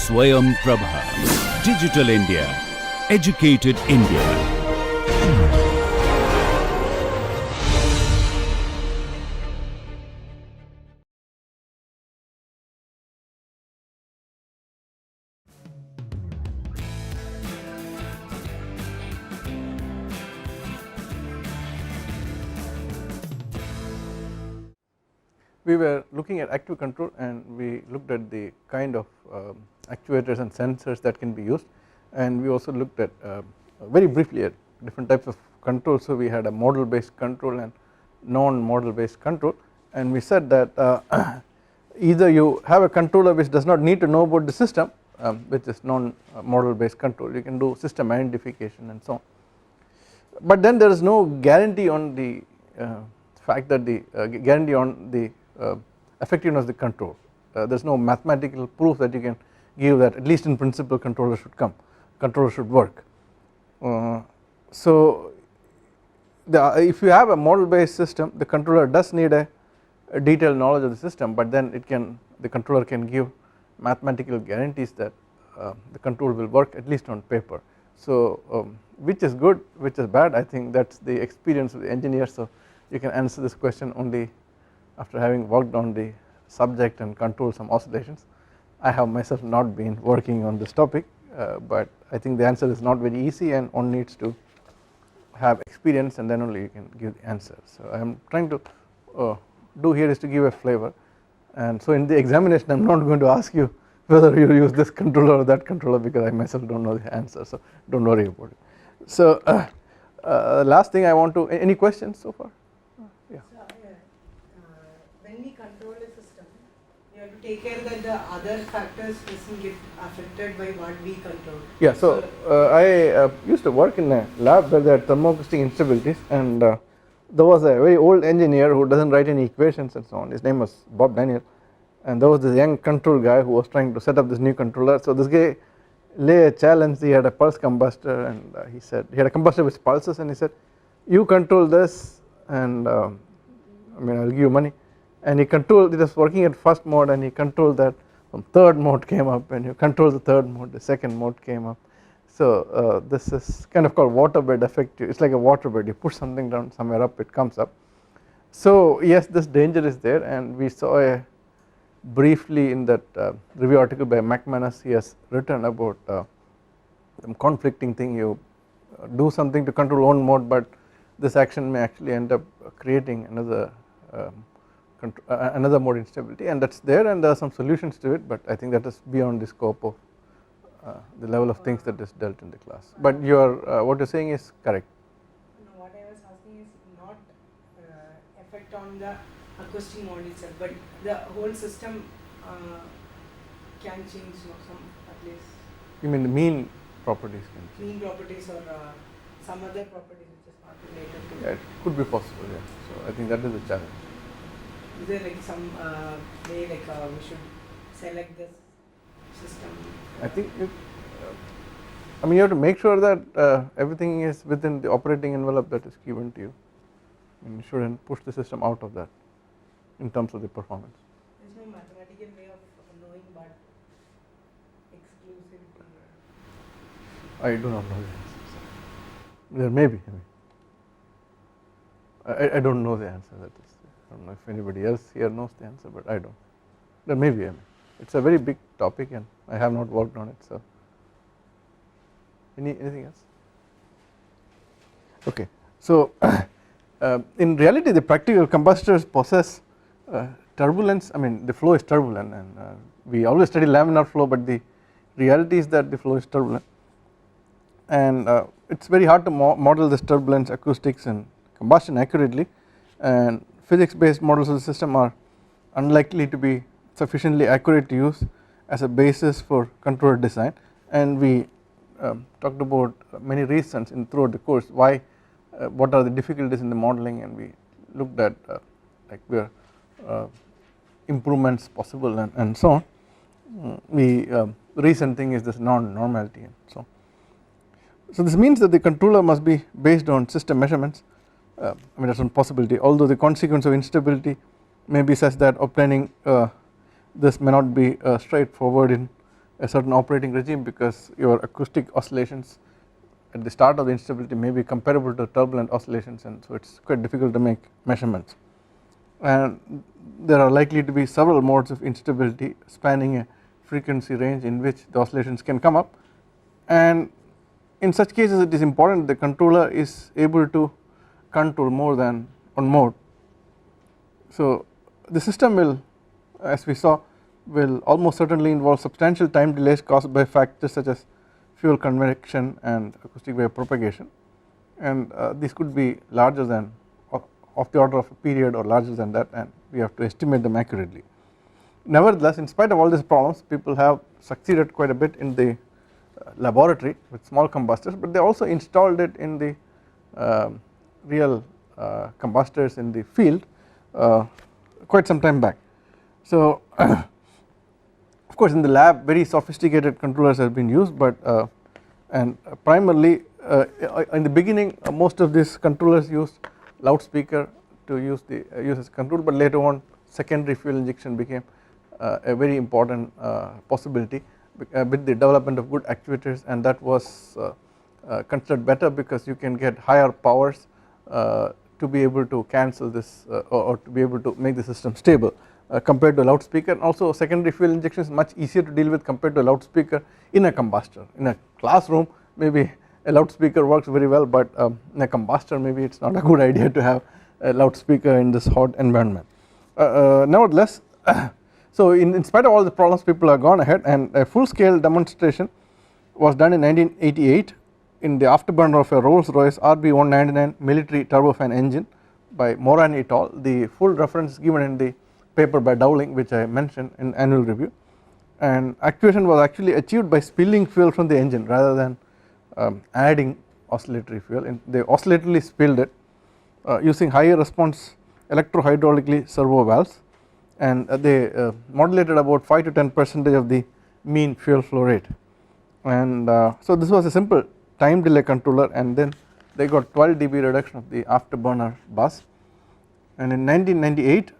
Swayam Prabha. Digital India. Educated India. We were looking at active control and we looked at the kind of actuators and sensors that can be used, and we also looked at very briefly at different types of control. So we had a model based control and non-model based control, and we said that either you have a controller which does not need to know about the system, which is non-model based control, you can do system identification and so on, but then there is no guarantee on the fact that the guarantee on the effectiveness of the control. There is no mathematical proof that you can give that at least in principle controller should work. So if you have a model based system, the controller does need a detailed knowledge of the system, but then the controller can give mathematical guarantees that the control will work at least on paper. So which is good, which is bad, I think that is the experience of the engineer. So you can answer this question only after having worked on the subject and control some oscillations. I have myself not been working on this topic, but I think the answer is not very easy and one needs to have experience and then only you can give the answer. So I am trying to do here is to give a flavor, and so in the examination I am not going to ask you whether you use this controller or that controller because I myself do not know the answer, so do not worry about it. So last thing I want to, any questions so far? Yeah. When we control a system, we have to take care that the other factors doesn't get affected by what we control. Yeah, so I used to work in a lab where there are thermoacoustic instabilities, and there was a very old engineer who doesn't write any equations and so on. His name was Bob Daniel, and there was this young control guy who was trying to set up this new controller. So this guy lay a challenge. He had a pulse combustor, and he said he had a combustor with pulses, and he said, you control this, and I mean I will give you money. And he controlled, it was working at first mode, and he controlled that from third mode came up, and you control the third mode, the second mode came up. So this is kind of called waterbed effect. It's like a waterbed, you push something down somewhere up, it comes up. So yes, this danger is there, and we saw a briefly in that review article by McManus. He has written about some conflicting thing. You do something to control one mode, but this action may actually end up creating another mode instability, and that's there, and there are some solutions to it, but I think that is beyond the scope of the level of things that is dealt in the class. But your what you are saying is correct. No, what I was asking is not effect on the acoustic mode itself, but the whole system can change some at least. You mean the mean properties can change? Mean properties or some other properties which is not related to. Yeah, it could be possible. Yeah. So I think that is the challenge. Is there like some way like we should select this system? I think I mean you have to make sure that everything is within the operating envelope that is given to you, and you shouldn't push the system out of that in terms of the performance. There is no mathematical way of knowing but exclusive. I do not know the answer. There may be. I don't know the answer. That is, I don't know if anybody else here knows the answer, but I don't. There may be. It's a very big topic, and I have not worked on it. So, anything else? Okay. So, in reality, the practical combustors possess turbulence. I mean, the flow is turbulent, and we always study laminar flow, but the reality is that the flow is turbulent, and it's very hard to model this turbulence, acoustics, and combustion accurately, and physics based models of the system are unlikely to be sufficiently accurate to use as a basis for controller design, and we talked about many reasons throughout the course why what are the difficulties in the modeling, and we looked at like where improvements possible and so on. The recent thing is this non-normality and so on. So this means that the controller must be based on system measurements. I mean that's one possibility, although the consequence of instability may be such that obtaining this may not be straightforward in a certain operating regime, because your acoustic oscillations at the start of the instability may be comparable to turbulent oscillations, and so it is quite difficult to make measurements. And there are likely to be several modes of instability spanning a frequency range in which the oscillations can come up, and in such cases it is important the controller is able to control more than one mode. So the system will, as we saw, will almost certainly involve substantial time delays caused by factors such as fuel convection and acoustic wave propagation, and these could be larger than of the order of a period or larger than that, and we have to estimate them accurately. Nevertheless, in spite of all these problems, people have succeeded quite a bit in the laboratory with small combustors, but they also installed it in the real combustors in the field quite some time back. So of course in the lab very sophisticated controllers have been used, but and primarily in the beginning most of these controllers used loudspeaker to use as control, but later on secondary fuel injection became a very important possibility with the development of good actuators, and that was considered better because you can get higher powers to be able to cancel this or to be able to make the system stable compared to a loudspeaker. And also secondary fuel injection is much easier to deal with compared to a loudspeaker in a combustor. In a classroom maybe a loudspeaker works very well, but in a combustor maybe it is not a good idea to have a loudspeaker in this hot environment. Nevertheless, so in spite of all the problems, people have gone ahead, and a full scale demonstration was done in 1988 in the afterburner of a Rolls-Royce RB199 military turbofan engine by Moran et al. The full reference is given in the paper by Dowling, which I mentioned in annual review, and actuation was actually achieved by spilling fuel from the engine rather than adding oscillatory fuel. They oscillatorily spilled it using higher response electro-hydraulically servo valves, and they modulated about 5 to 10% of the mean fuel flow rate, and so this was a simple time delay controller, and then they got 12 dB reduction of the afterburner bus. And in 1998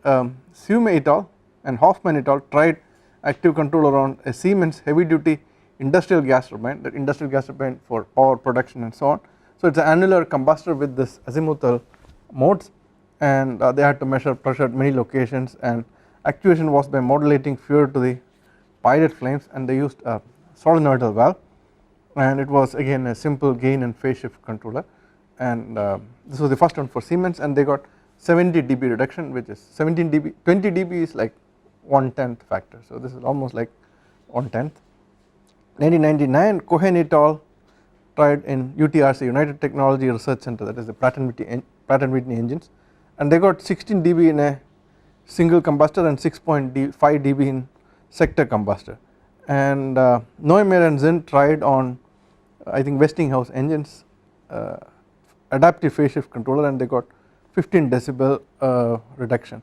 Swayam et al. And Hoffman et al. Tried active controller on a Siemens heavy duty industrial gas turbine, the industrial gas turbine for power production and so on. So it is an annular combustor with this azimuthal modes, and they had to measure pressure at many locations, and actuation was by modulating fuel to the pilot flames, and they used a solenoidal valve, and it was again a simple gain and phase shift controller, and this was the first one for Siemens, and they got 70 dB reduction, which is 17 dB, 20 dB is like 1/10 factor, so this is almost like 1/10. 1999 Cohen et al. Tried in UTRC, United Technology Research Center, that is the Pratt & Whitney engines, and they got 16 dB in a single combustor and 6.5 dB in sector combustor. And Neumayer and Zinn tried on I think Westinghouse engines adaptive phase shift controller, and they got 15 decibel reduction,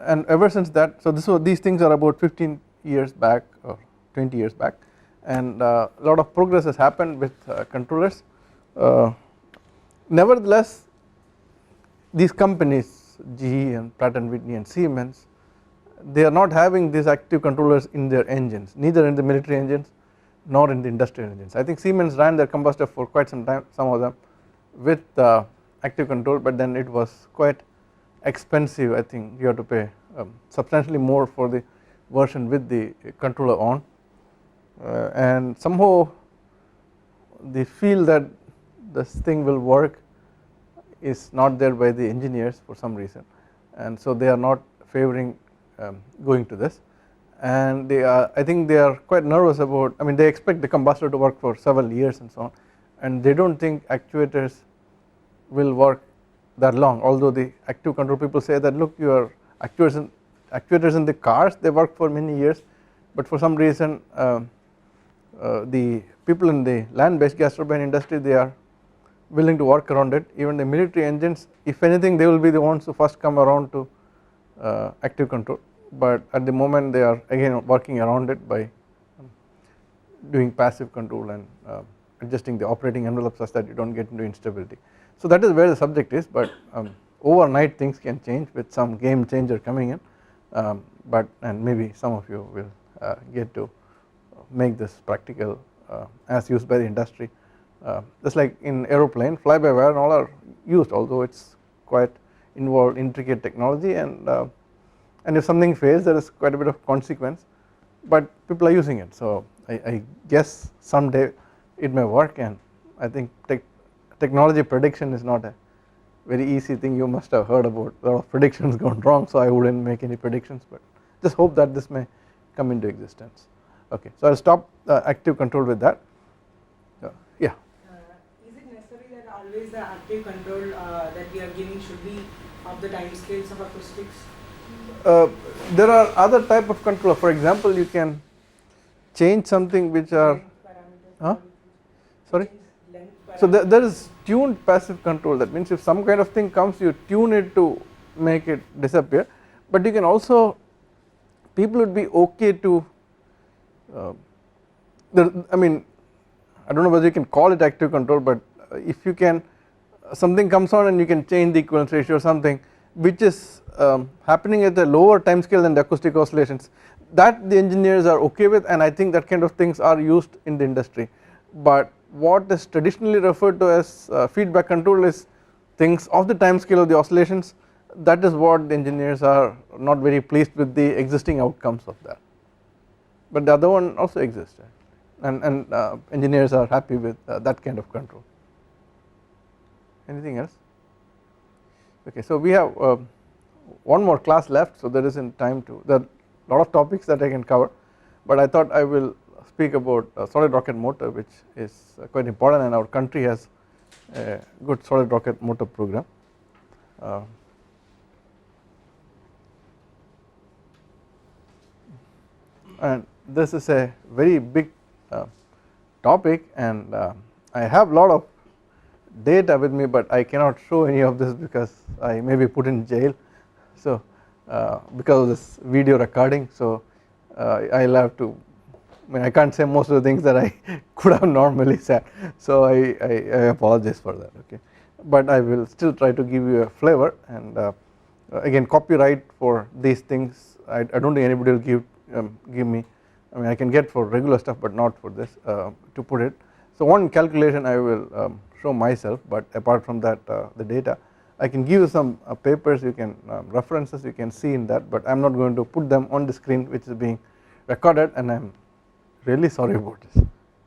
and ever since that, so these things are about 15 years back or 20 years back, and a lot of progress has happened with controllers. Nevertheless, these companies GE and Pratt & Whitney and Siemens, they are not having these active controllers in their engines, neither in the military engines nor in the industrial engines. I think Siemens ran their combustor for quite some time, some of them with active control, but then it was quite expensive. I think you have to pay substantially more for the version with the controller on, and somehow the feel that this thing will work is not there by the engineers for some reason, and so they are not favoring going to this, and they are, I think they are quite nervous about, I mean they expect the combustor to work for several years and so on, and they do not think actuators will work that long, although the active control people say that look, your actuators in the cars, they work for many years, but for some reason the people in the land based gas turbine industry, they are willing to work around it. Even the military engines, if anything, they will be the ones who first come around to active control, but at the moment they are again working around it by doing passive control and adjusting the operating envelope such that you do not get into instability. So that is where the subject is, but overnight things can change with some game changer coming in, and maybe some of you will get to make this practical as used by the industry. Just like in aeroplane, fly-by-wire and all are used, although it's quite involved intricate technology, and if something fails there is quite a bit of consequence, but people are using it. So I guess someday it may work, and I think technology prediction is not a very easy thing. You must have heard about a lot of predictions gone wrong, so I wouldn't make any predictions, but just hope that this may come into existence. Okay, so I'll stop active control with that. Yeah. Is it necessary that always the active control that we are giving should be of the time scales of acoustics? There are other type of control. For example, you can change something which are sorry. So there is tuned passive control. That means if some kind of thing comes, you tune it to make it disappear. But you can also, people would be okay to. I mean, I don't know whether you can call it active control, but if you can, something comes on and you can change the equivalence ratio or something, which is happening at a lower time scale than the acoustic oscillations, that the engineers are okay with, and I think that kind of things are used in the industry. But what is traditionally referred to as feedback control is things of the time scale of the oscillations. That is what the engineers are not very pleased with, the existing outcomes of that. But the other one also exists, and engineers are happy with that kind of control. Anything else? Okay, so we have one more class left, so there isn't time to. There are a lot of topics that I can cover, but I thought I will speak about solid rocket motor, which is quite important, and our country has a good solid rocket motor program. And this is a very big topic, and I have a lot of data with me, but I cannot show any of this because I may be put in jail, so because of this video recording, so I'll have to, I mean, I can't say most of the things that I could have normally said, so I apologize for that. Okay, but I will still try to give you a flavor, and again, copyright for these things I don't think anybody will give me. I mean, I can get for regular stuff, but not for this, to put it. So one calculation I will show myself, but apart from that, the data I can give you some papers, you can references you can see in that, but I am not going to put them on the screen which is being recorded, and I am really sorry about this,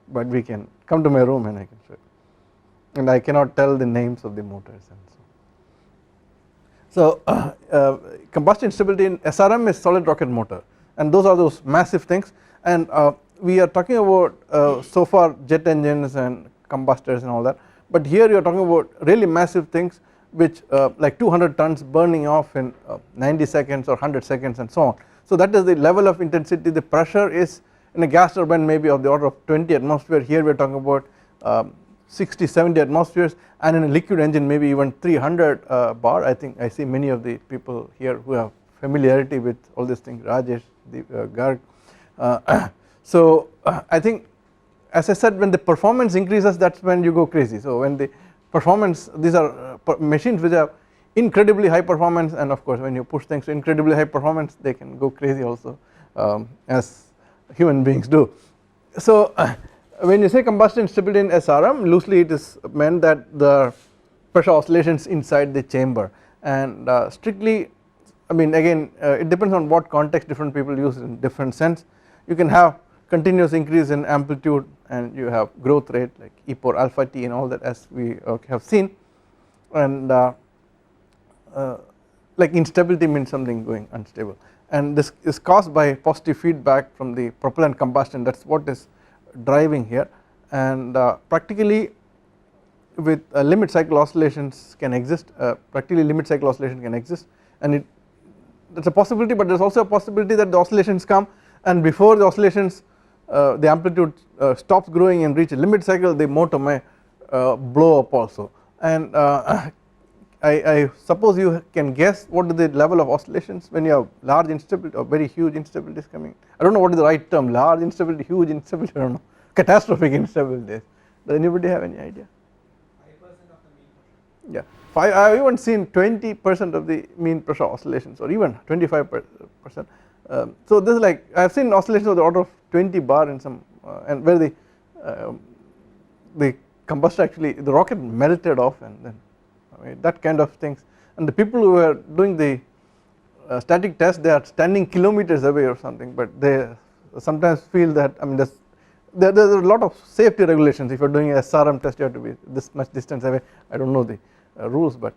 but we can come to my room and I can show it, and I cannot tell the names of the motors and so. So combustion stability in SRM is solid rocket motor, and those are those massive things, and we are talking about so far jet engines and combustors and all that, but here you are talking about really massive things which like 200 tons burning off in 90 seconds or 100 seconds and so on. So that is the level of intensity. The pressure is in a gas turbine maybe of the order of 20 atmosphere. Here we are talking about 60, 70 atmospheres, and in a liquid engine maybe even 300 bar. I think I see many of the people here who have familiarity with all these things, Rajesh, Garg. So I think, as I said, when the performance increases, that's when you go crazy. So when the performance, these are machines which have incredibly high performance, and of course when you push things to incredibly high performance, they can go crazy also, as human beings do. So when you say combustion stability in SRM, loosely it is meant that the pressure oscillations inside the chamber, and strictly, I mean, again it depends on what context different people use in different sense. You can have continuous increase in amplitude, and you have growth rate like e power alpha t and all that, as we have seen, and like instability means something going unstable, and this is caused by positive feedback from the propellant combustion. That is what is driving here, and practically with limit cycle oscillations can exist, practically limit cycle oscillation can exist, and that's a possibility, but there is also a possibility that the oscillations come, and before the oscillations the amplitude stops growing and reach a limit cycle, the motor may blow up also, and I suppose you can guess what is the level of oscillations when you have large instability or very huge instabilities coming. I don't know what is the right term, large instability, huge instability, I don't know, catastrophic instabilities. Does anybody have any idea? 5% of the mean pressure. Yeah, I have even seen 20% of the mean pressure oscillations, or even 25%. So this is like, I have seen oscillations of the order of 20 bar in some and where the combustor actually, the rocket melted off, and then that kind of things. And the people who were doing the static test, they are standing kilometers away or something, but they sometimes feel that, I mean, there's a lot of safety regulations. If you're doing a SRM test, you have to be this much distance away. I don't know the rules, but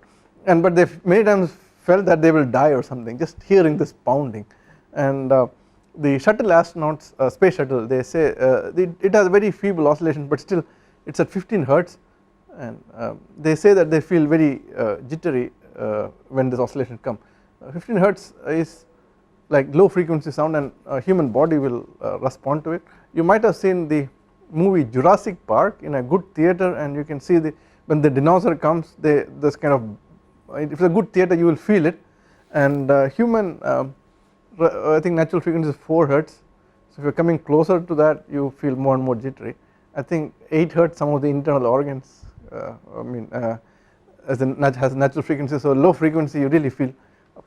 they many times felt that they will die or something just hearing this pounding. And the shuttle astronauts, space shuttle, they say it has very feeble oscillations, but still it's at 15 hertz, and they say that they feel very jittery when this oscillation come. 15 hertz is like low frequency sound, and a human body will respond to it. You might have seen the movie Jurassic Park in a good theater, and you can see when the dinosaur comes, this kind of, if it's a good theater you will feel it. And human, I think natural frequency is 4 hertz, so if you're coming closer to that you feel more and more jittery. I think 8 hertz, some of the internal organs has natural frequency, so low frequency you really feel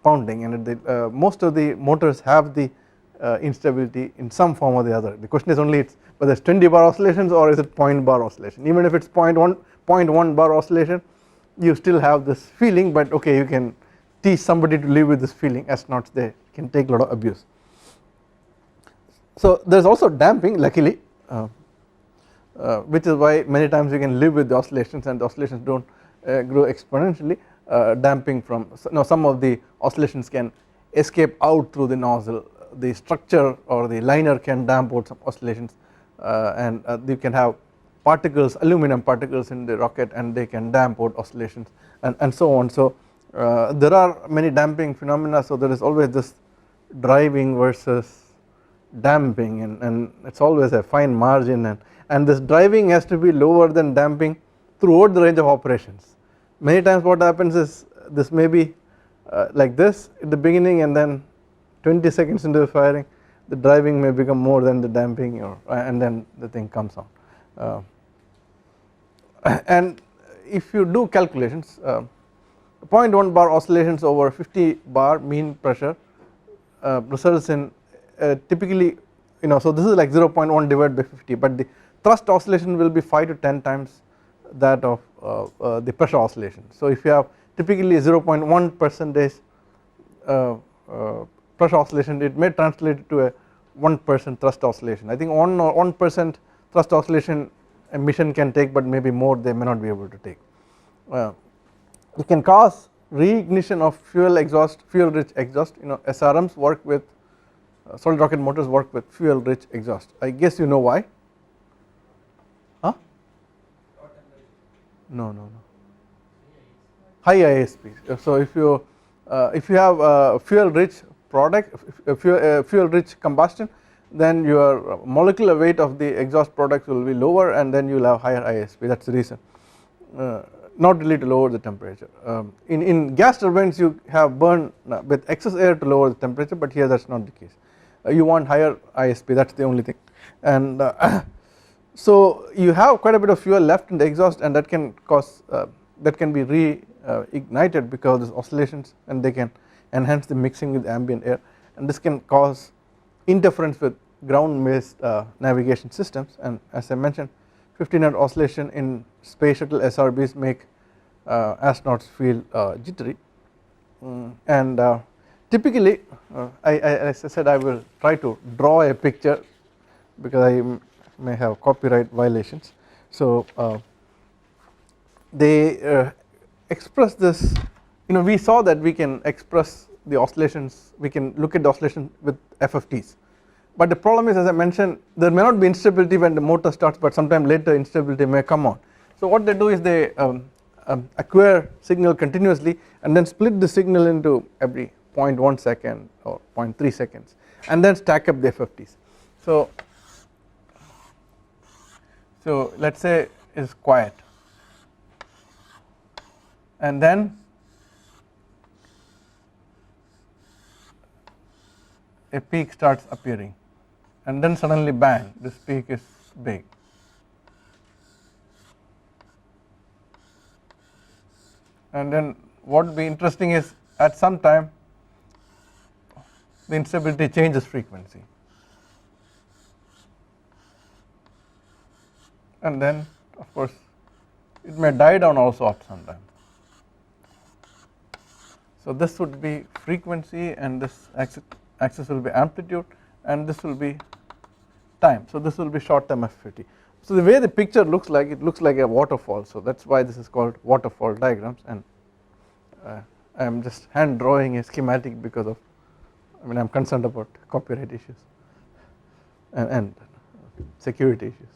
pounding, and most of the motors have the instability in some form or the other. The question is only whether it's 20 bar oscillations or is it point bar oscillation. Even if it's 0.1 bar oscillation, you still have this feeling, but okay, you can teach somebody to live with this feeling. Astronauts, they can take a lot of abuse. So there's also damping, luckily, which is why many times you can live with the oscillations, and the oscillations don't grow exponentially. Damping from, some of the oscillations can escape out through the nozzle. The structure or the liner can damp out some oscillations, and you can have particles, aluminum particles in the rocket, and they can damp out oscillations, and so on. So there are many damping phenomena, so there is always this driving versus damping, and it's always a fine margin, and this driving has to be lower than damping throughout the range of operations. Many times what happens is this may be like this at the beginning, and then 20 seconds into the firing the driving may become more than the damping, and then the thing comes on. And if you do calculations, 0.1 bar oscillations over 50 bar mean pressure results in typically, so this is like 0.1 divided by 50, but the thrust oscillation will be 5 to 10 times that of the pressure oscillation. So if you have typically 0.1 percentage pressure oscillation, it may translate to a 1% thrust oscillation. I think 1% thrust oscillation a mission can take, but maybe more they may not be able to take. It can cause reignition of fuel rich exhaust. SRMs work with solid rocket motors work with fuel rich exhaust. I guess you know why. Huh? No. High ISP. So if you have fuel rich product, fuel rich combustion, then your molecular weight of the exhaust products will be lower, and then you will have higher ISP. That's the reason. Not really to lower the temperature. In gas turbines you have burn with excess air to lower the temperature, but here that's not the case. You want higher ISP, that's the only thing. And so you have quite a bit of fuel left in the exhaust, and that can cause that can be reignited because of these oscillations, and they can enhance the mixing with ambient air, and this can cause interference with ground based navigation systems. And as I mentioned, 15 hertz oscillation in space shuttle SRBs make astronauts feel jittery, and typically as I said, I will try to draw a picture because I may have copyright violations. So they express this, we saw that we can express the oscillations, we can look at the oscillation with FFTs, but the problem is, as I mentioned, there may not be instability when the motor starts, but sometime later instability may come on. So what they do is they acquire signal continuously and then split the signal into every 0.1 second or 0.3 seconds, and then stack up the FFTs. So let's say it's quiet, and then a peak starts appearing, and then suddenly bang, this peak is big. And then what would be interesting is at some time the instability changes frequency. and then of course it may die down also at some time. So this would be frequency, and this axis will be amplitude, and this will be time. So this will be short term FFT. So the way the picture looks like, it looks like a waterfall, so that is why this is called waterfall diagrams, and I am just hand drawing a schematic because of, I am concerned about copyright issues and security issues.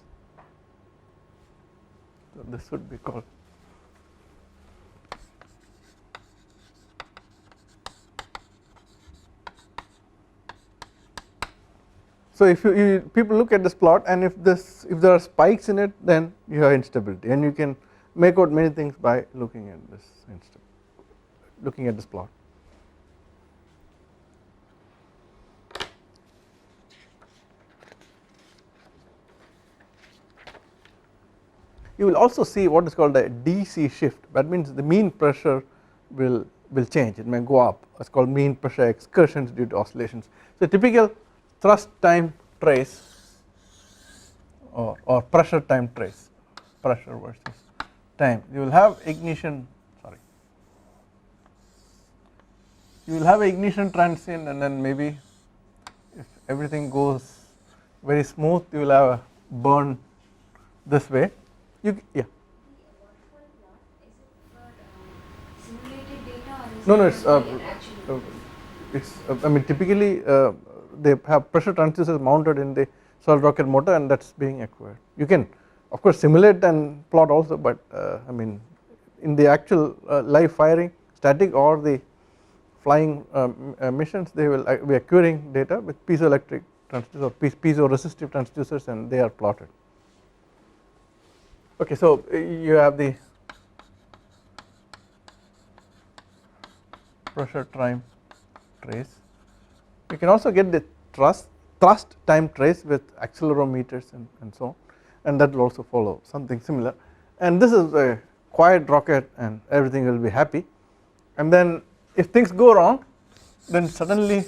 So this would be called. So if people look at this plot, and if there are spikes in it, then you have instability, and you can make out many things by looking at this plot. You will also see what is called a DC shift. That means the mean pressure will change. It may go up. It's called mean pressure excursions due to oscillations. So typical thrust time trace or pressure time trace, pressure versus time. You will have ignition. You will have an ignition transient, and then maybe if everything goes very smooth, you will have a burn this way. Yeah. No, it's I mean typically they have pressure transducers mounted in the solid rocket motor, and that's being acquired. You can of course simulate and plot also, but I mean in the actual live firing, static or the flying missions, they will be acquiring data with piezoelectric transducers or piezoresistive transducers, and they are plotted. Okay, so you have the pressure time trace. You can also get the thrust time trace with accelerometers and so on, and that will also follow something similar. And this is a quiet rocket, and everything will be happy. And then if things go wrong, then suddenly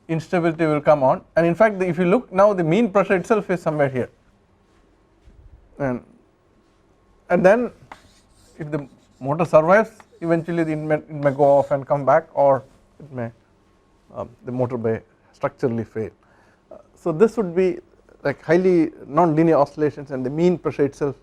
instability will come on, and in fact if you look now, the mean pressure itself is somewhere here, and then if the motor survives, eventually it may go off and come back, or it may the motor may structurally fail. So this would be like highly non-linear oscillations, and the mean pressure itself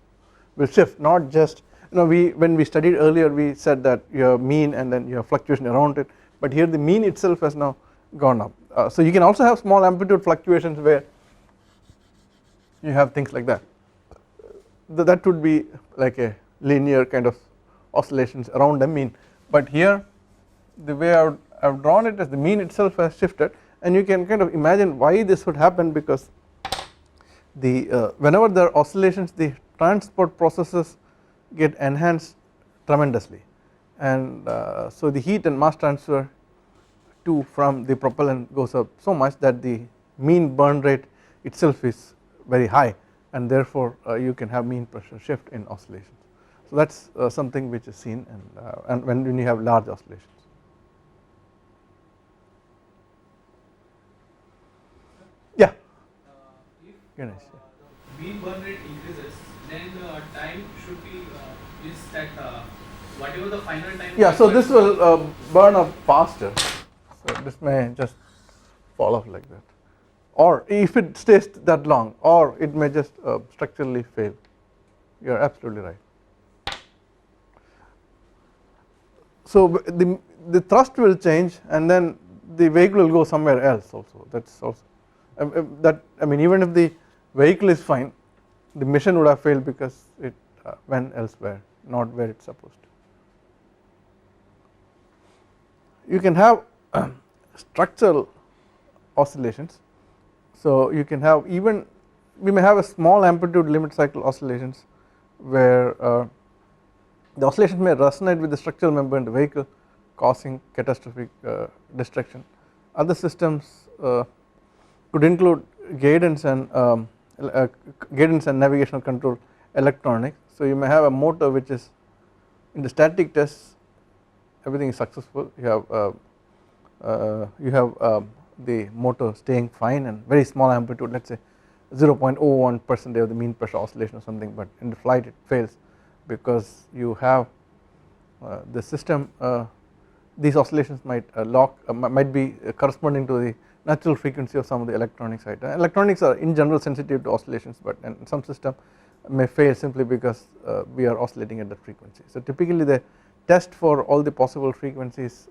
will shift, not just when we studied earlier, we said that you have mean and then you have fluctuation around it, but here the mean itself has now gone up. So you can also have small amplitude fluctuations where you have things like that. That would be like a linear kind of oscillations around the mean, but here the way I have drawn it is the mean itself has shifted, and you can kind of imagine why this would happen, because whenever there are oscillations, the transport processes get enhanced tremendously, and so the heat and mass transfer from the propellant goes up so much that the mean burn rate itself is very high, and therefore you can have mean pressure shift in oscillations. So that is something which is seen, and when you have large oscillations. Yeah. If the mean burn rate increases, then time should be is that whatever the final time. Yeah, so this will burn up faster. So this may just fall off like that, or if it stays that long, or it may just structurally fail. You are absolutely right. So the thrust will change, and then the vehicle will go somewhere else also. That's also even if the vehicle is fine, the mission would have failed because it went elsewhere, not where it's supposed to. You can have structural oscillations. So you can have we may have a small amplitude limit cycle oscillations where the oscillation may resonate with the structural member in the vehicle, causing catastrophic destruction. Other systems could include guidance and navigational control electronics. So you may have a motor which is in the static tests, everything is successful. You have the motor staying fine and very small amplitude, let's say 0.01% of the mean pressure oscillation or something, but in the flight it fails because you have the system, these oscillations might might be corresponding to the natural frequency of some of the electronics item. Electronics are in general sensitive to oscillations, but in some system may fail simply because we are oscillating at that frequency. So typically the test for all the possible frequencies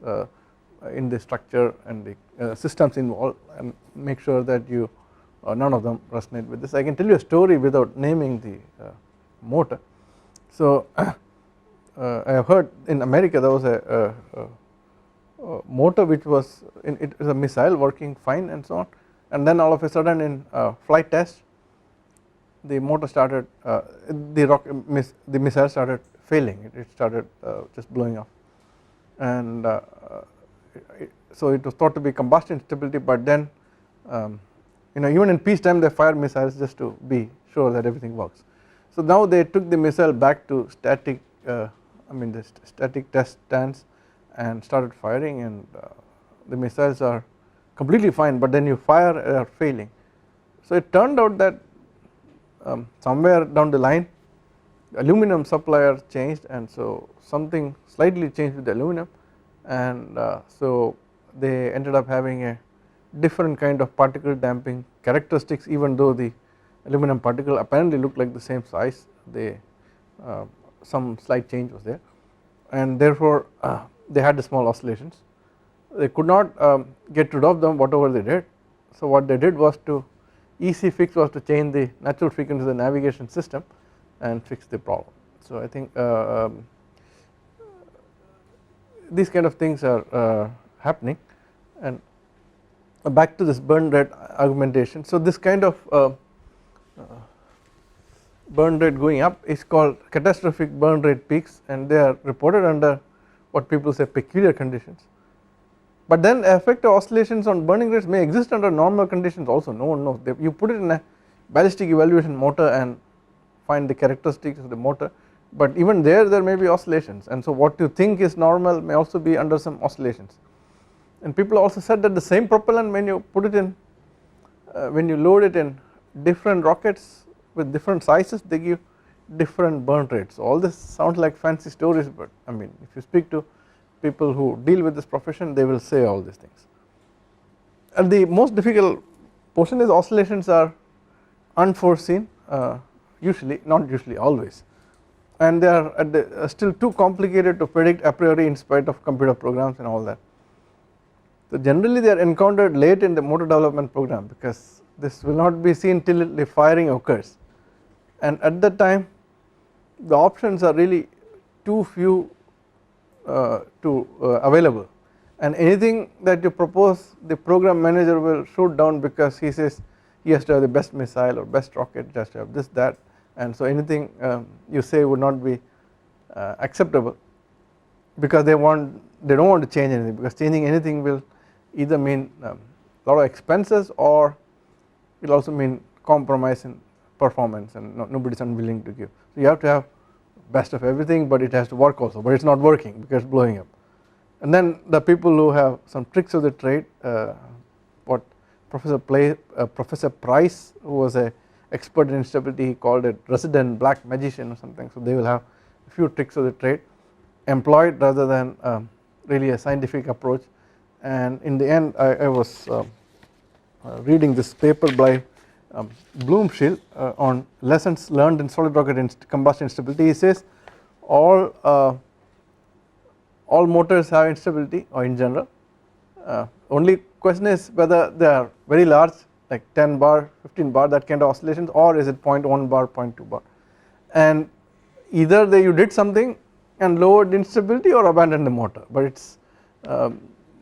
in the structure and the systems involved, and make sure that you none of them resonate with this. I can tell you a story without naming the motor. So I have heard in America there was a motor which was it is a missile working fine and so on, and then all of a sudden in flight test the motor started the missile started failing, it started just blowing up, and so it was thought to be combustion instability, but then even in peacetime they fire missiles just to be sure that everything works. So now they took the missile back to static the static test stands and started firing, and the missiles are completely fine, but then you fire they are failing. So it turned out that somewhere down the line aluminum supplier changed, and so something slightly changed with the aluminum, and so they ended up having a different kind of particle damping characteristics, even though the aluminum particle apparently looked like the same size. They some slight change was there, and therefore they had the small oscillations. They could not get rid of them whatever they did. So what they did was to easy fix was to change the natural frequency of the navigation system and fix the problem. So I think these kind of things are happening. And back to this burn rate augmentation. So this kind of burn rate going up is called catastrophic burn rate peaks, and they are reported under what people say peculiar conditions. But then effective oscillations on burning rates may exist under normal conditions also, no one knows. You put it in a ballistic evaluation motor and find the characteristics of the motor, but even there may be oscillations, and so what you think is normal may also be under some oscillations. And people also said that the same propellant, when you put it in when you load it in different rockets with different sizes, they give different burn rates. So all this sounds like fancy stories, but I mean if you speak to people who deal with this profession, they will say all these things. And the most difficult portion is oscillations are unforeseen, usually, not usually, always, and they are still too complicated to predict a priori in spite of computer programs and all that. So generally they are encountered late in the motor development program, because this will not be seen till the firing occurs, and at that time the options are really too few available, and anything that you propose the program manager will shoot down, because he says he has to have the best missile or best rocket, just to have this, that, and so anything you say would not be acceptable, because they don't want to change anything, because changing anything will either mean a lot of expenses, or it will also mean compromise in performance, and nobody is unwilling to give. So you have to have best of everything, but it has to work also, but it is not working because it is blowing up. And then the people who have some tricks of the trade, what Professor Price, who was a expert in instability, he called it resident black magician or something. So they will have a few tricks of the trade employed rather than really a scientific approach. And in the end I was reading this paper by Bloomshield on lessons learned in solid rocket combustion instability. He says all motors have instability, or in general, only question is whether they are very large, like 10 bar, 15 bar, that kind of oscillations, or is it 0.1 bar, 0.2 bar, and either you did something and lowered instability or abandoned the motor, but it's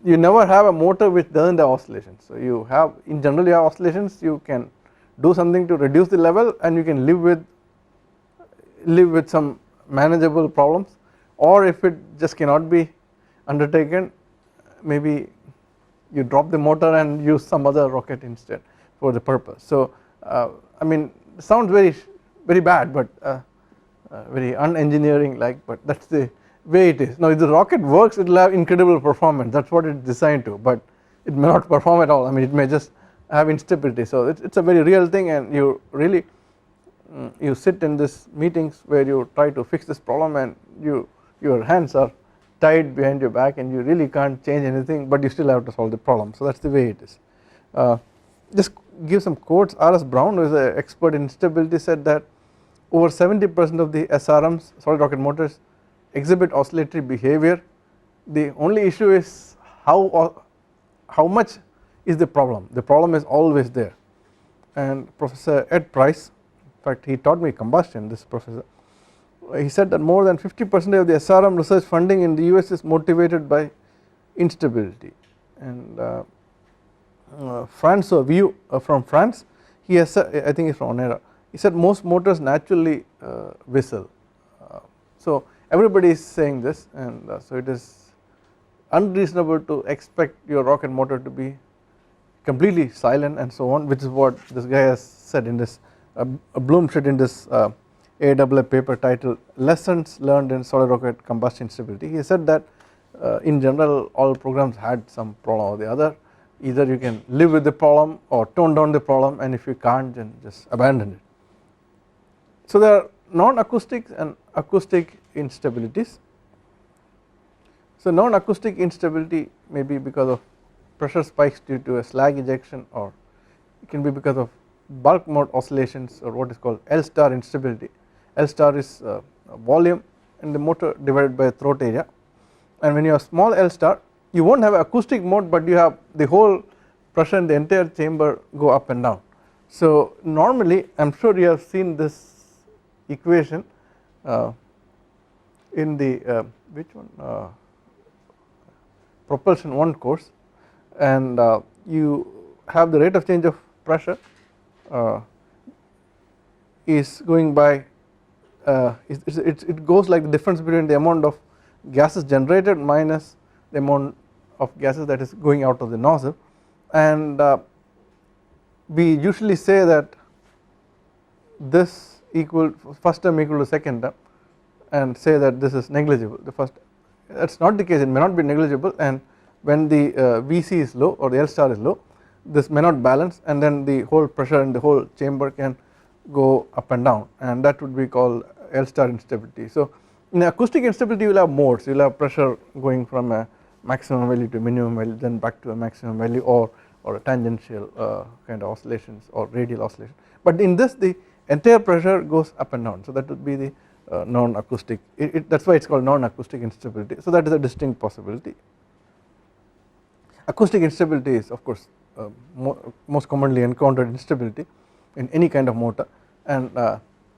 you never have a motor which doesn't have oscillations. So you have, in general you have oscillations, you can do something to reduce the level, and you can live with some manageable problems, or if it just cannot be undertaken, maybe you drop the motor and use some other rocket instead for the purpose. So I mean it sounds very bad, but very unengineering like, but that is the way it is. Now if the rocket works, it will have incredible performance, that is what it is designed to, but it may not perform at all. I mean it may just have instability. So it's a very real thing, and you really you sit in these meetings where you try to fix this problem, and your hands are tied behind your back and you really can't change anything, but you still have to solve the problem. So that's the way it is. Just give some quotes. R.S. Brown, who is an expert in instability, said that over 70% of the SRMs, solid rocket motors, exhibit oscillatory behavior. The only issue is how much is the problem. The problem is always there. And Professor Ed Price, in fact he taught me combustion, this professor, he said that more than 50% of the SRM research funding in the US is motivated by instability. And François Vieux from France, he has said, I think he is from Onera, he said most motors naturally whistle. So everybody is saying this, and so it is unreasonable to expect your rocket motor to be completely silent and so on, which is what this guy has said in this Bloom said in this AAA paper titled Lessons Learned in Solid Rocket Combustion Stability. He said that in general all programs had some problem or the other. Either you can live with the problem or tone down the problem, and if you can't, then just abandon it. So there are non-acoustic and acoustic instabilities. So non-acoustic instability may be because of pressure spikes due to a slag ejection, or it can be because of bulk mode oscillations, or what is called L star instability. L star is volume in the motor divided by throat area, and when you have small L star you won't have acoustic mode, but you have the whole pressure in the entire chamber go up and down. So normally I am sure you have seen this equation in the which one Propulsion 1 course, and you have the rate of change of pressure is going by it goes like the difference between the amount of gases generated minus the amount of gases that is going out of the nozzle, and we usually say that this first term equal to second term, and say that this is negligible. The first, that's not the case, it may not be negligible, and when the Vc is low or the L star is low, this may not balance, and then the whole pressure in the whole chamber can go up and down, and that would be called L star instability. So in acoustic instability you will have modes, you will have pressure going from a maximum value to minimum value, then back to a maximum value, or a tangential kind of oscillations or radial oscillation. But in this the entire pressure goes up and down, so that would be the non-acoustic, that is why it is called non-acoustic instability. So that is a distinct possibility. Acoustic instability is of course most commonly encountered instability in any kind of motor, and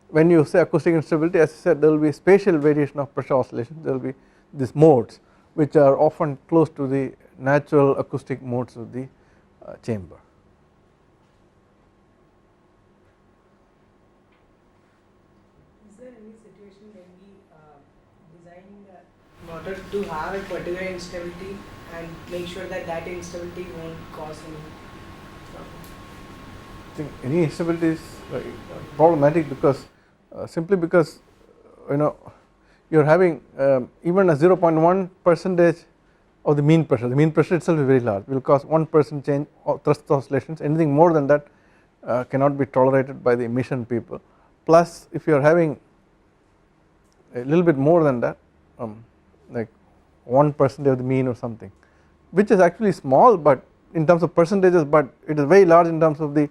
when you say acoustic instability, as I said, there will be spatial variation of pressure oscillations, there will be these modes which are often close to the natural acoustic modes of the chamber. Is there any situation when we design the motor to have a particular instability and make sure that that instability won't cause any problem? I think any instability is problematic because simply because you are having even a 0.1% of the mean pressure. The mean pressure itself is very large, will cause 1% change of thrust oscillations. Anything more than that cannot be tolerated by the emission people. Plus, if you are having a little bit more than that, like 1% of the mean or something, which is actually small, but in terms of percentages, but it is very large in terms of the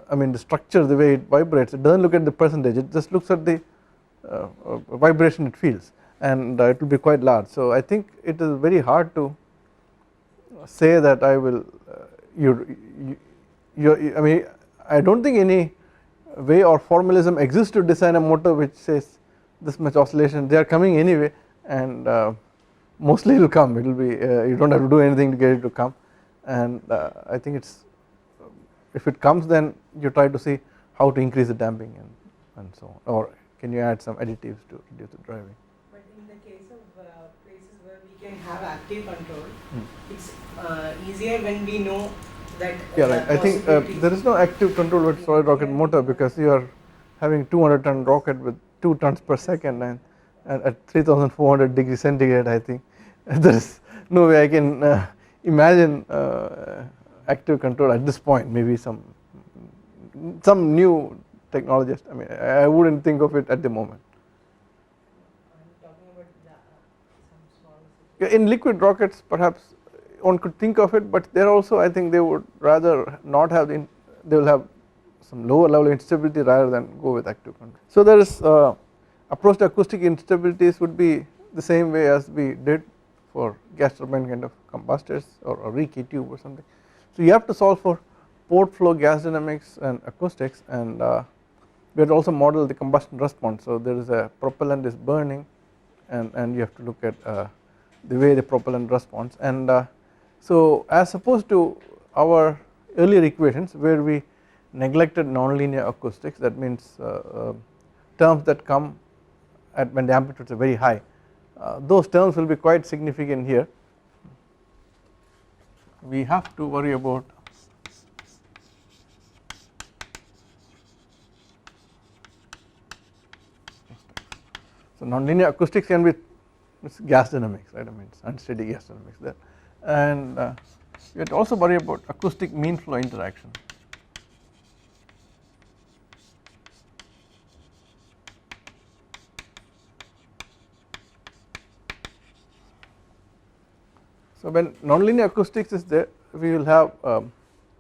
the structure, the way it vibrates. It does not look at the percentage, it just looks at the vibration it feels, and it will be quite large. So I think it is very hard to say that I will I do not think any way or formalism exists to design a motor which says this much oscillation. They are coming anyway, and mostly it will come, it will be you do not have to do anything to get it to come, and I think it is, if it comes, then you try to see how to increase the damping and so on, or can you add some additives to reduce the driving. But in the case of places where we can have active control, it's easier when we know that. Yeah, right. I think there is no active control with solid rocket motor because you are having 200-ton rocket with 2 tons per second, and at 3400 degrees centigrade, I think there is no way I can imagine active control at this point, maybe some new technologies. I mean, I wouldn't think of it at the moment. I'm talking about some small. In liquid rockets, perhaps one could think of it, but there also I think they would rather not have they will have some lower level instability rather than go with active control. So there is approach to acoustic instabilities would be the same way as we did for gas turbine kind of combustors or Reiki tube or something. So you have to solve for port flow gas dynamics and acoustics, and we have to also model the combustion response. So there is a propellant is burning, and you have to look at the way the propellant responds. And so as opposed to our earlier equations where we neglected nonlinear acoustics, that means terms that come at when the amplitudes are very high, those terms will be quite significant here. We have to worry about so nonlinear acoustics can be gas dynamics, right? I mean it's unsteady gas dynamics there, and we have to also worry about acoustic mean flow interaction. So when nonlinear acoustics is there, we will have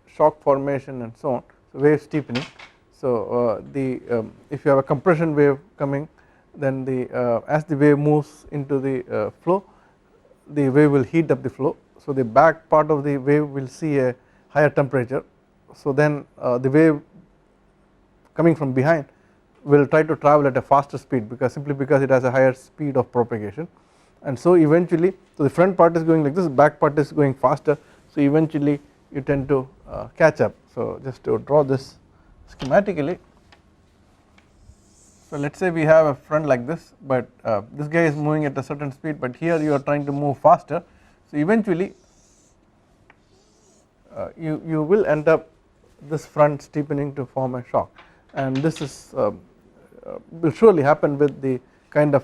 shock formation and so on, so wave steepening. So if you have a compression wave coming, then as the wave moves into the flow, the wave will heat up the flow. So the back part of the wave will see a higher temperature. So then the wave coming from behind will try to travel at a faster speed simply because it has a higher speed of propagation. And so eventually, so the front part is going like this, back part is going faster, so eventually you tend to catch up. So just to draw this schematically, so let us say we have a front like this, but this guy is moving at a certain speed, but here you are trying to move faster. So eventually you will end up this front steepening to form a shock, and this is will surely happen with the kind of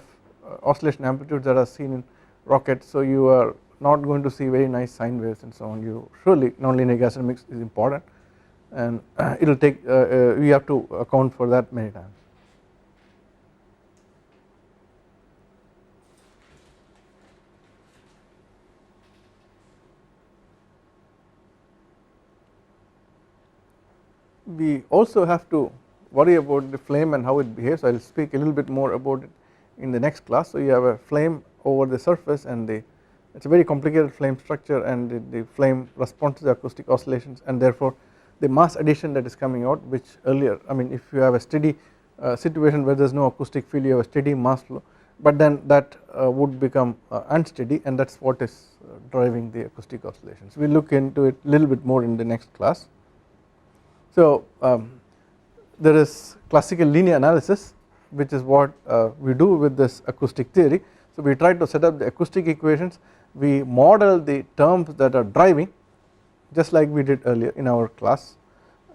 oscillation amplitudes that are seen in rockets. So you are not going to see very nice sine waves and so on. You surely nonlinear gas dynamics is important, and it will take we have to account for that many times. We also have to worry about the flame and how it behaves. I will speak a little bit more about it in the next class. So you have a flame over the surface, and it's a very complicated flame structure, and the flame responds to the acoustic oscillations, and therefore the mass addition that is coming out, which earlier, I mean if you have a steady situation where there is no acoustic field, you have a steady mass flow, but then that would become unsteady, and that is what is driving the acoustic oscillations. We will look into it a little bit more in the next class. So there is classical linear analysis, which is what we do with this acoustic theory. So we try to set up the acoustic equations, we model the terms that are driving, just like we did earlier in our class,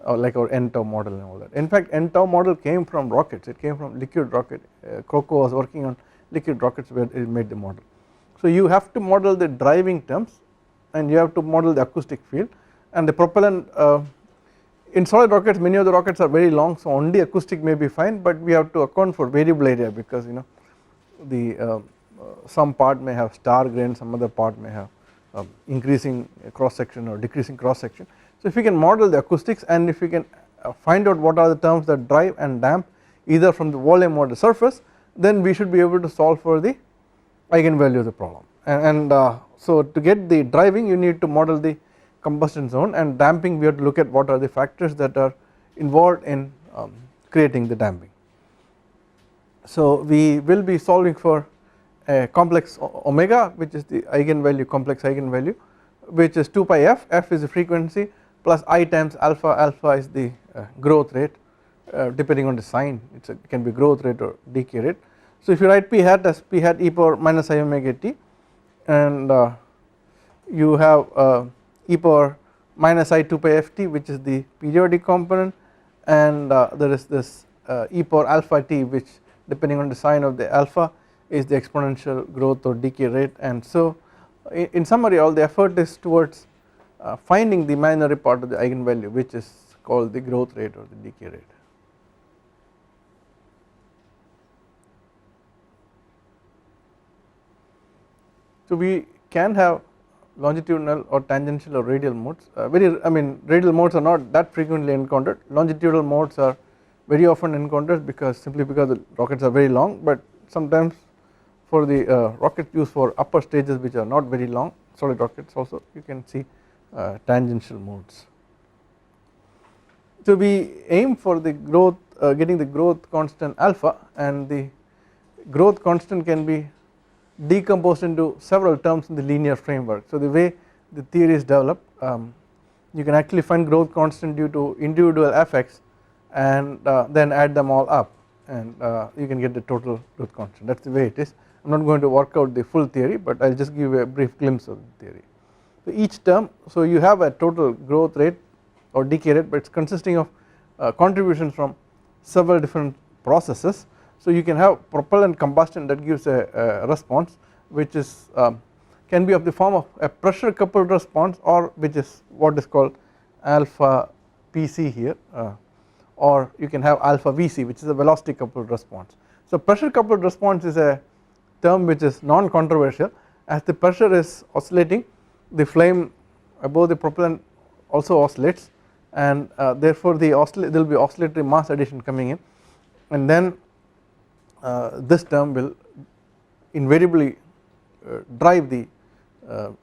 like our n tau model and all that. In fact, n tau model came from rockets, it came from liquid rocket. Croco was working on liquid rockets where it made the model. So you have to model the driving terms, and you have to model the acoustic field, and the propellant. In solid rockets, many of the rockets are very long, so only acoustic may be fine, but we have to account for variable area, because the some part may have star grain, some other part may have increasing cross section or decreasing cross section. So if we can model the acoustics, and if we can find out what are the terms that drive and damp either from the volume or the surface, then we should be able to solve for the eigenvalue of the problem. And so to get the driving, you need to model the combustion zone, and damping we have to look at what are the factors that are involved in creating the damping. So we will be solving for a complex omega, which is the eigenvalue, complex eigenvalue, which is 2 pi f, f is the frequency, plus I times alpha, alpha is the growth rate, depending on the sign, it can be growth rate or decay rate. So if you write p hat as p hat e power minus I omega t, and you have e power minus I 2 pi f t, which is the periodic component, and there is this e power alpha t, which depending on the sign of the alpha is the exponential growth or decay rate. And so in summary, all the effort is towards finding the imaginary part of the eigenvalue, which is called the growth rate or the decay rate. So we can have longitudinal or tangential or radial modes. Radial modes are not that frequently encountered. Longitudinal modes are very often encountered simply because the rockets are very long, but sometimes for the rockets used for upper stages which are not very long, solid rockets also, you can see tangential modes. So we aim for the growth, getting the growth constant alpha, and the growth constant can be decomposed into several terms in the linear framework. So the way the theory is developed, you can actually find growth constant due to individual fx and then add them all up, and you can get the total growth constant. That is the way it is. I am not going to work out the full theory, but I will just give a brief glimpse of the theory. So each term, so you have a total growth rate or decay rate, but it is consisting of contributions from several different processes. So you can have propellant combustion that gives a response which is can be of the form of a pressure coupled response, or which is what is called alpha PC here, or you can have alpha VC, which is a velocity coupled response. So pressure coupled response is a term which is non controversial. As the pressure is oscillating, the flame above the propellant also oscillates, and therefore there will be oscillatory mass addition coming in, and then this term will invariably drive the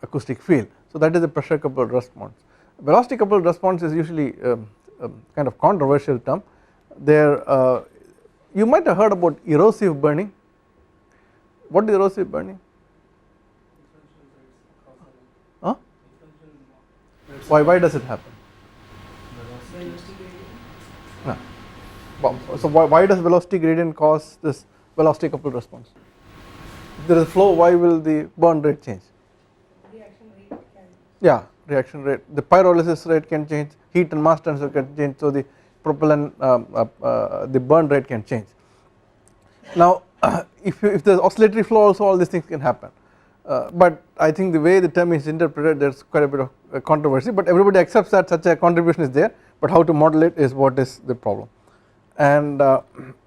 acoustic field. So that is the pressure coupled response. Velocity coupled response is usually kind of controversial term. There you might have heard about erosive burning. What is erosive burning? Huh? Why does it happen? So why does velocity gradient cause this velocity coupled response? If there is flow, why will the burn rate change? Reaction rate can. Yeah, reaction rate. The pyrolysis rate can change, heat and mass transfer can change, so the propellant, the burn rate can change. Now, if there is oscillatory flow also, all these things can happen. But I think the way the term is interpreted, there is quite a bit of controversy, but everybody accepts that such a contribution is there, but how to model it is what is the problem. And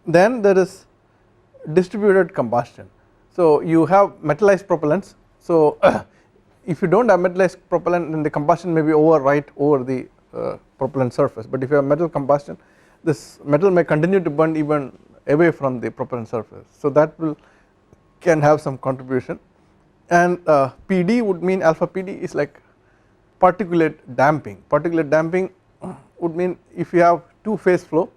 then there is distributed combustion. So you have metallized propellants. So if you do not have metallized propellant, then the combustion may be right over the propellant surface, but if you have metal combustion, this metal may continue to burn even away from the propellant surface. So that can have some contribution, and PD would mean alpha PD is like particulate damping. Particulate damping would mean if you have two phase flow,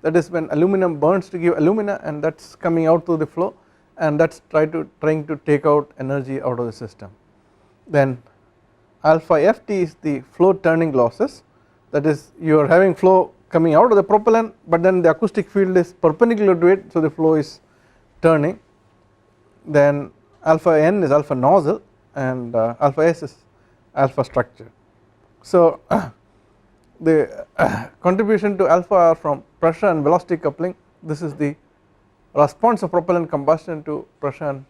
that is when aluminum burns to give alumina, and that is coming out through the flow, and that is trying to take out energy out of the system. Then alpha FT is the flow turning losses, that is you are having flow coming out of the propellant, but then the acoustic field is perpendicular to it, so the flow is turning. Then alpha N is alpha nozzle, and alpha S is alpha structure. So the contribution to alpha are from pressure and velocity coupling. This is the response of propellant combustion to pressure and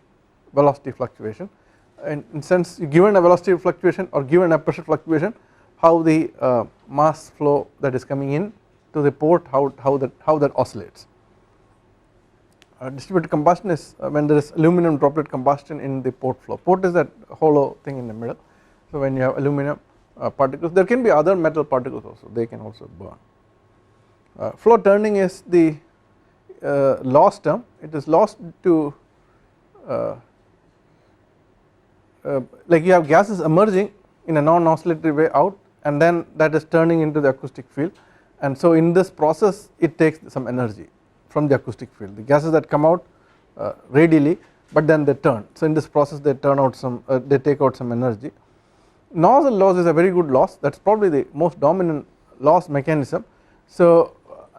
velocity fluctuation, and in sense given a velocity fluctuation or given a pressure fluctuation, how the mass flow that is coming in to the port, how that oscillates. Distributed combustion is when there is aluminum droplet combustion in the port flow. Port is that hollow thing in the middle. So when you have aluminum particles, there can be other metal particles also, they can also burn. Flow turning is the loss term. It is lost to like you have gases emerging in a non-oscillatory way out, and then that is turning into the acoustic field, and so in this process it takes some energy from the acoustic field. The gases that come out radially, but then they turn. So in this process they turn out they take out some energy. Nozzle loss is a very good loss. That is probably the most dominant loss mechanism. So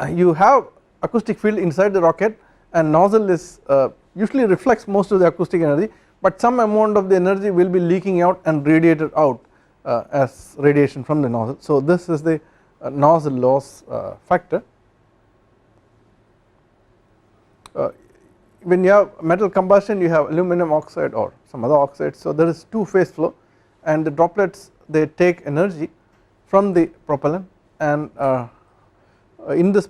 you have acoustic field inside the rocket, and nozzle is usually reflects most of the acoustic energy, but some amount of the energy will be leaking out and radiated out as radiation from the nozzle. So this is the nozzle loss factor. When you have metal combustion, you have aluminum oxide or some other oxides, so there is two phase flow, and the droplets they take energy from the propellant and in this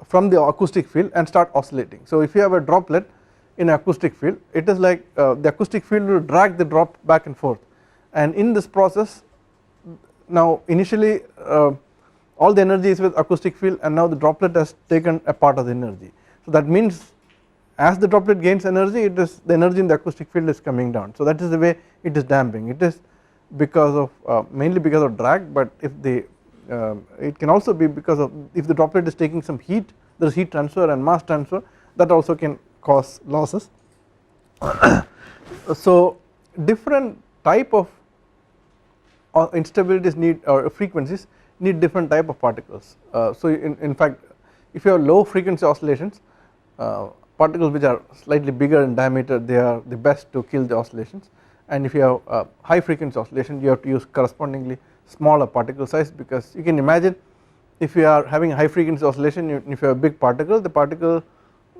from the acoustic field and start oscillating. So if you have a droplet in acoustic field, it is like the acoustic field will drag the drop back and forth, and in this process now initially all the energy is with acoustic field, and now the droplet has taken a part of the energy. So that means as the droplet gains energy, it is the energy in the acoustic field is coming down. So that is the way it is damping. It is because of mainly because of drag, but if the it can also be because of if the droplet is taking some heat, there is heat transfer and mass transfer, that also can cause losses. So different type of instabilities need or frequencies need different type of particles. So in fact if you have low frequency oscillations, particles which are slightly bigger in diameter, they are the best to kill the oscillations, and if you have high frequency oscillation, you have to use correspondingly smaller particle size, because you can imagine if you are having high frequency oscillation, if you have a big particle, the particle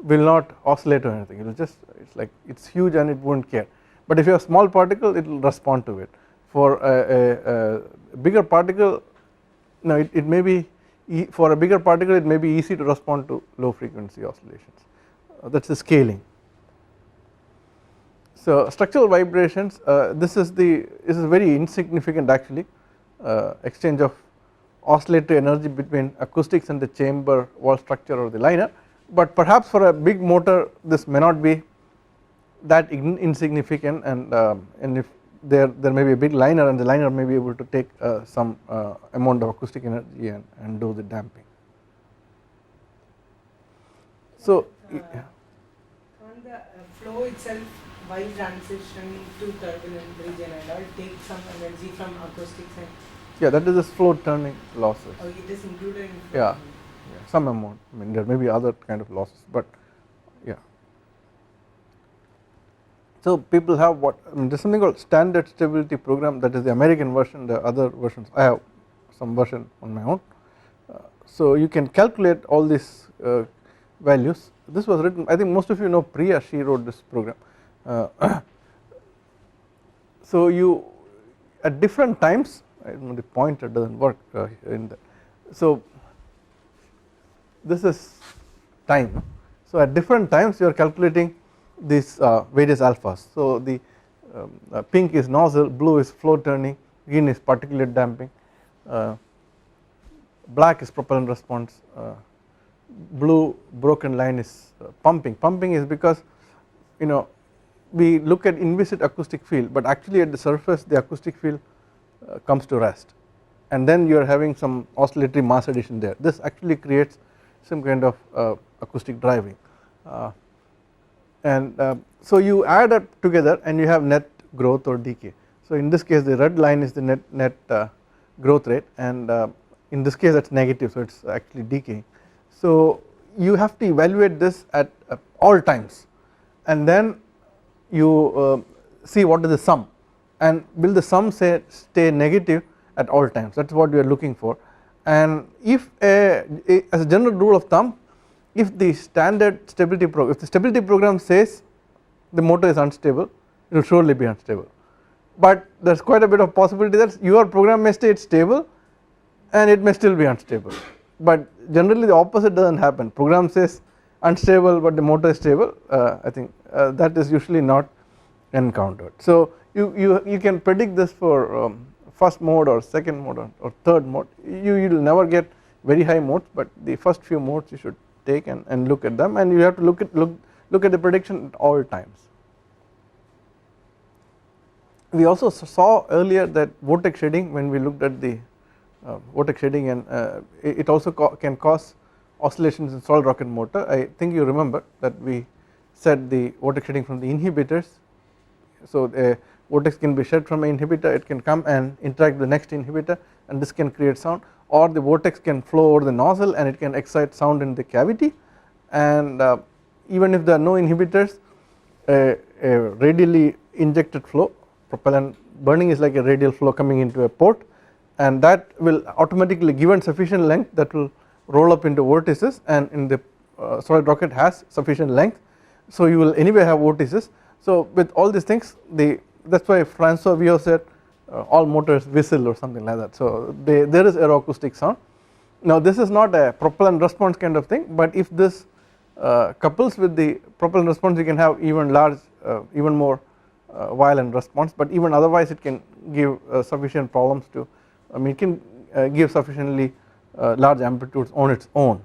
will not oscillate or anything, it will just, it's like it's huge and it won't care. But if you have a small particle, it will respond to it. For a bigger particle, no, it may be for a bigger particle it may be easy to respond to low frequency oscillations. That is the scaling. So structural vibrations, this is very insignificant actually, exchange of oscillatory energy between acoustics and the chamber wall structure or the liner, but perhaps for a big motor this may not be that insignificant, and if there may be a big liner and the liner may be able to take some amount of acoustic energy and do the damping. So on the flow itself, while transitioning to turbulent region and all, take some energy from acoustics and yeah, that is the flow turning losses. oh, it is included in flow. Yeah, some amount. I mean there may be other kind of losses, but yeah. So people have what there is something called standard stability program, that is the American version. The other versions I have some version on my own. So you can calculate all these values. This was written, I think most of you know Priya, she wrote this program. So you at different times, I don't know, the pointer doesn't work in that. So this is time. So at different times you are calculating these various alphas. So the pink is nozzle, blue is flow turning, green is particulate damping, black is propellant response, blue broken line is pumping. Pumping is because we look at inviscid acoustic field, but actually at the surface the acoustic field comes to rest, and then you are having some oscillatory mass addition there. This actually creates some kind of acoustic driving, and so you add up together and you have net growth or decay. So in this case the red line is the net growth rate, and in this case that is negative, so it is actually decaying. So you have to evaluate this at all times, and then you see what is the sum, and will the sum stay negative at all times. That is what we are looking for. And if as a general rule of thumb, if the standard stability program, if the stability program says the motor is unstable, it will surely be unstable, but there is quite a bit of possibility that your program may stay stable and it may still be unstable, but generally the opposite does not happen. Program says unstable but the motor is stable. I think that is usually not encountered. So you can predict this for first mode or second mode or third mode. You will never get very high modes, but the first few modes you should take and look at them, and you have to look at the prediction at all times. We also saw earlier that vortex shading, when we looked at the vortex shading, and it also can cause oscillations in solid rocket motor. I think you remember that we said the vortex shading from the inhibitors. So a vortex can be shed from an inhibitor, it can come and interact with the next inhibitor, and this can create sound, or the vortex can flow over the nozzle and it can excite sound in the cavity. And even if there are no inhibitors, a radially injected flow, propellant burning is like a radial flow coming into a port, and that will automatically, given sufficient length, that will roll up into vortices, and in the solid rocket has sufficient length, so you will anyway have vortices. So with all these things, that is why Francois Villot said all motors whistle or something like that. So there is aeroacoustic sound. Now this is not a propellant response kind of thing, but if this couples with the propellant response, you can have even even more violent response, but even otherwise it can give sufficient problems to, I mean it can give sufficiently large amplitudes on its own.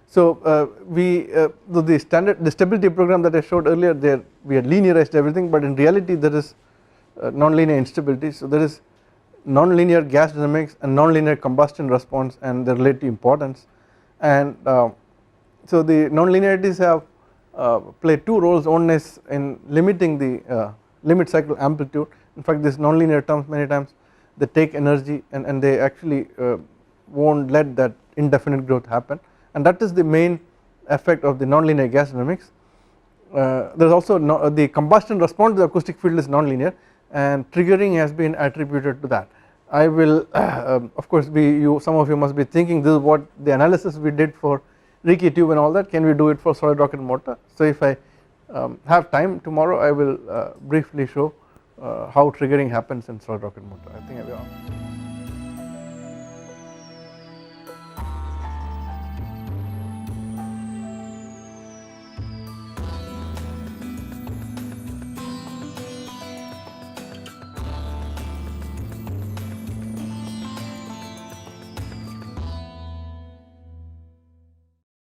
So the stability program that I showed earlier, there we had linearized everything, but in reality there is nonlinear instability. So there is nonlinear gas dynamics and nonlinear combustion response and their relative importance, and so the nonlinearities have play two roles. One is in limiting the limit cycle amplitude. In fact, these nonlinear terms many times they take energy and they actually won't let that indefinite growth happen, and that is the main effect of the nonlinear gas dynamics. There is also the combustion response to the acoustic field is nonlinear, and triggering has been attributed to that. I will of course some of you must be thinking this is what the analysis we did for Reiki tube and all that, can we do it for solid rocket motor? So if I have time tomorrow, I will briefly show how triggering happens in solid rocket motor. I think I will.